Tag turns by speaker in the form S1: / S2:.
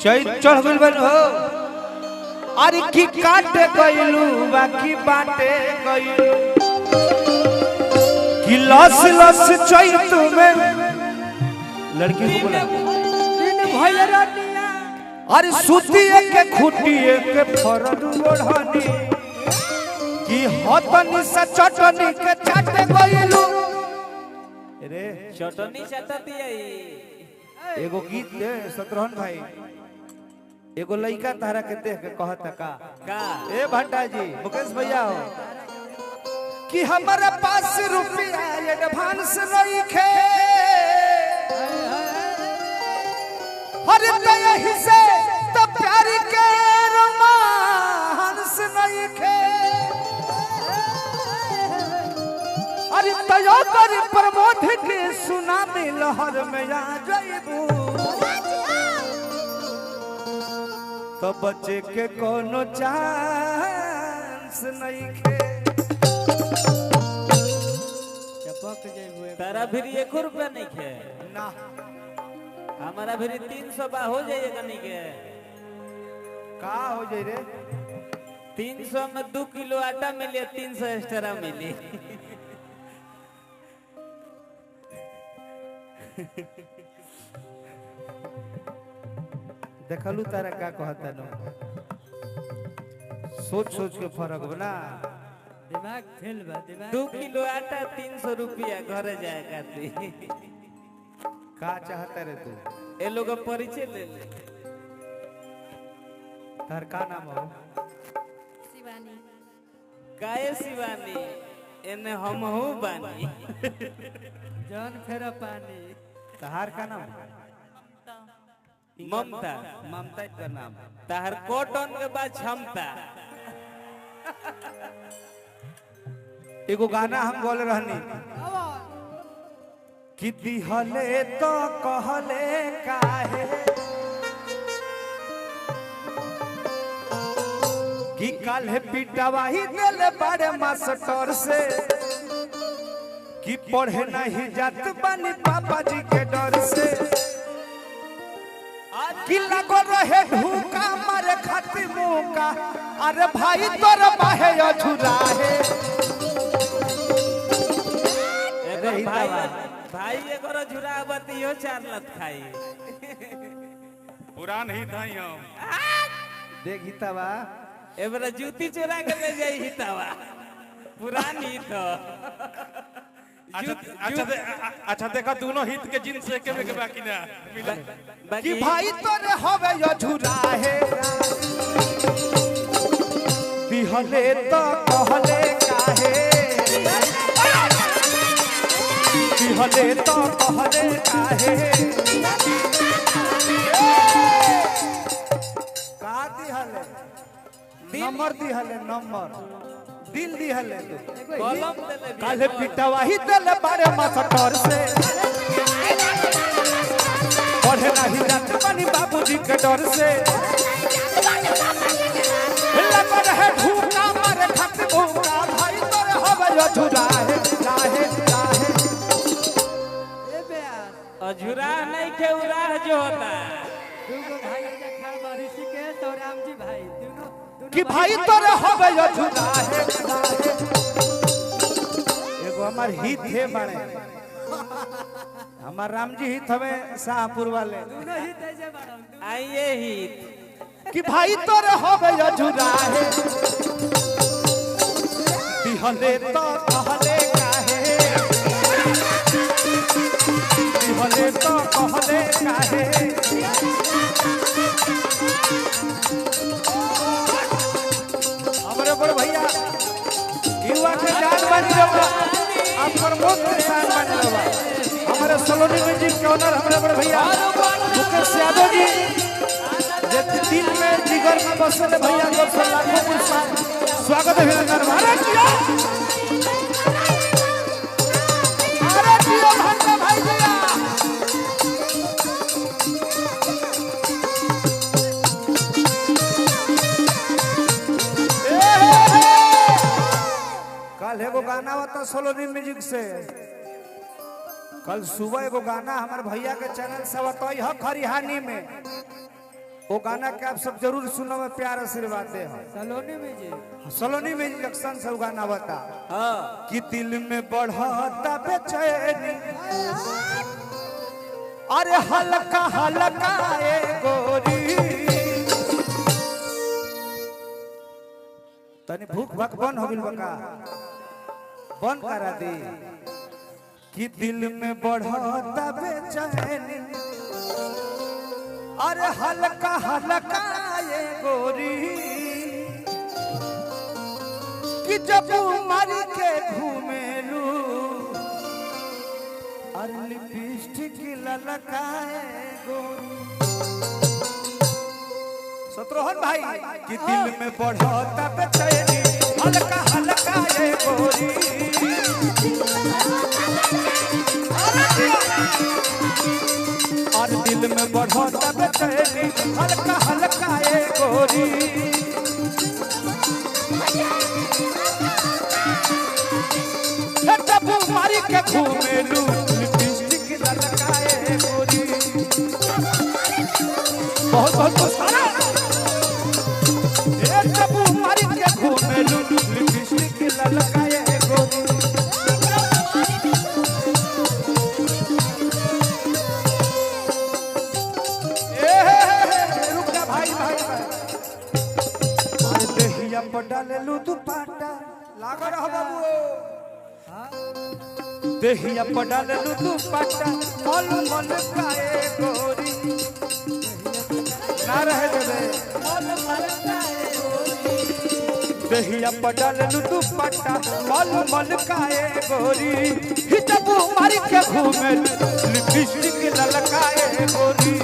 S1: चैत चढ़ गइल बन हो अरे की काटे गइलू बाकी बाटे गइलू कि लस लस चैत में लड़की को बोला अरे सुतिए के खुटिए के फरद ओढ़नी कि हतनी से चटनी के चाटे गइलू रे
S2: चटनी चटती है
S1: एगो गीत दे शत्रुघ्न भाई एगो लड़का तारा के देख के कहता का ए भट्टा जी मुकेश भैया हो कि हमारे पास रुपया एडवांस नहीं खे अरे यही से तो प्यार के रोमांस नहीं खे अरे तयो कर प्रमोद के सुनामी लहर में आ जाइबू तो बच्चे के कोनो चांस नहीं खे
S2: तारा फिर 1 रुपया नहीं खे
S1: ना
S2: हमारा फिर 300 बा हो जाएगा नहीं के
S1: का हो जाए रे
S2: 300 में 2 किलो आटा मिले 300 एक्स्ट्रा मिली
S1: देखलू तारा का कहता नो सोच सोच के फर्क बना
S3: दिमाग फेल बा दिमाग
S2: 2 किलो आटा 300 रुपया घर जाएगा
S1: का चाहता रे तू
S2: ये लोग परिचय ले ले
S1: तार का नाम हो
S4: शिवानी
S2: काहे शिवानी एने हम हो बानी
S3: जान फेरा पानी
S1: तहार का नाम
S2: ममता
S1: ममता का नाम
S2: ताहर कॉटन के बाद क्षमता
S1: एगो गाना हम बोल रहनी कि दिहले तो कहले काहे कि काल्हे पिटवाही दिल बड़े मास्टर से कि पढ़े नहीं जात बनी पापा जी के डर से कि लगो रहे ढूका मारे खाती मुका अरे भाई तोर बाहे अछुरा है
S2: भाई भाई एगो झुरा बतियो 4 लत खाई
S5: पुरान ही था हम
S1: देख हितावा
S2: एबरा जूती चोरा के ले जाई हितावा पुरानी तो
S5: अच्छा देखा दोनों हित के जिन से के बाकी ना
S1: कि भाई तोरे हवे अछुरा है दिहले तो कहले काहे दिहले तो कहले काहे का दिहले नंबर दिहले नंबर दिल दिहले
S2: कलम देले
S1: काले पिटवाही दिल बारे मास्टर से पढ़े नहीं जात बनी बाबूजी के डर से लगन है ढूका मारे खत भूका भाई तोरे हवे अछुरा है काहे काहे
S3: ए बेयास
S2: अझुरा नहीं के उरा जो होता
S3: दूगो भाई जे खा बारिश के तो राम जी भाई दोनों
S1: कि भाई तोरे हवे अछुरा है काहे एगो हमार हित है बाड़े हमार राम जी हित हमें शाहपुर वाले
S3: दोनों ही तेजे बड़ा
S2: आइए ही
S1: कि भाई तोरे हवे अछुरा है दिहले तो कहले काहे दिहले तो कहले काहे हमरे बड़ भैया युवा के जान बन रहा आप प्रमोद के शान बन रहा हमारे सलोनी म्यूजिक के ओनर हमरे बड़ भैया मुकेश यादव जी जे दिल में जिगर में बसले भैया को लाखों पुरस्कार स्वागत है नगर भारत जी अरे जियो भंडा भाई भैया कल एगो गाना होता सलोनी म्यूजिक से कल सुबह एगो गाना हमारे भैया के चैनल से बताई है खरिहानी में वो गाना के आप सब जरूर सुनो में प्यार आशीर्वाद दे हम
S3: सलोनी में जी
S1: सलोनी में जंक्शन से वो गाना बता
S2: हाँ
S1: कि दिल में बढ़ता बेचैनी अरे हल्का हल्का ए गोरी तनी भूख भक बन हो गइल बका बन करा दी कि दिल में बढ़ता बेचैनी अरे हल्का हल्का ये गोरी कि जब मारी के घूमेलू अरे लिपस्टिक ललकाए गोरी शत्रुघ्न भाई कि दिल में बढ़ता बेचैनी हल्का हल्का ये गोरी और दिल में बढ़ता बेचैनी हल्का हल्का ये गोरी जब मारी के घूमेलू लिपस्टिक ललकाए गोरी बहुत बहुत पुरस्कार जब मारी के घूमेलू लिपस्टिक ललकाए गोरी डालेलू दुपट्टा लागो रहो बाबू देहिया पर डालेलू दुपट्टा मल मल काए गोरी ना रहे दे मल मल काए गोरी देहिया पर डालेलू दुपट्टा मल मल काए गोरी हिजबू मारी के घूमे लिपस्टिक ललकाए गोरी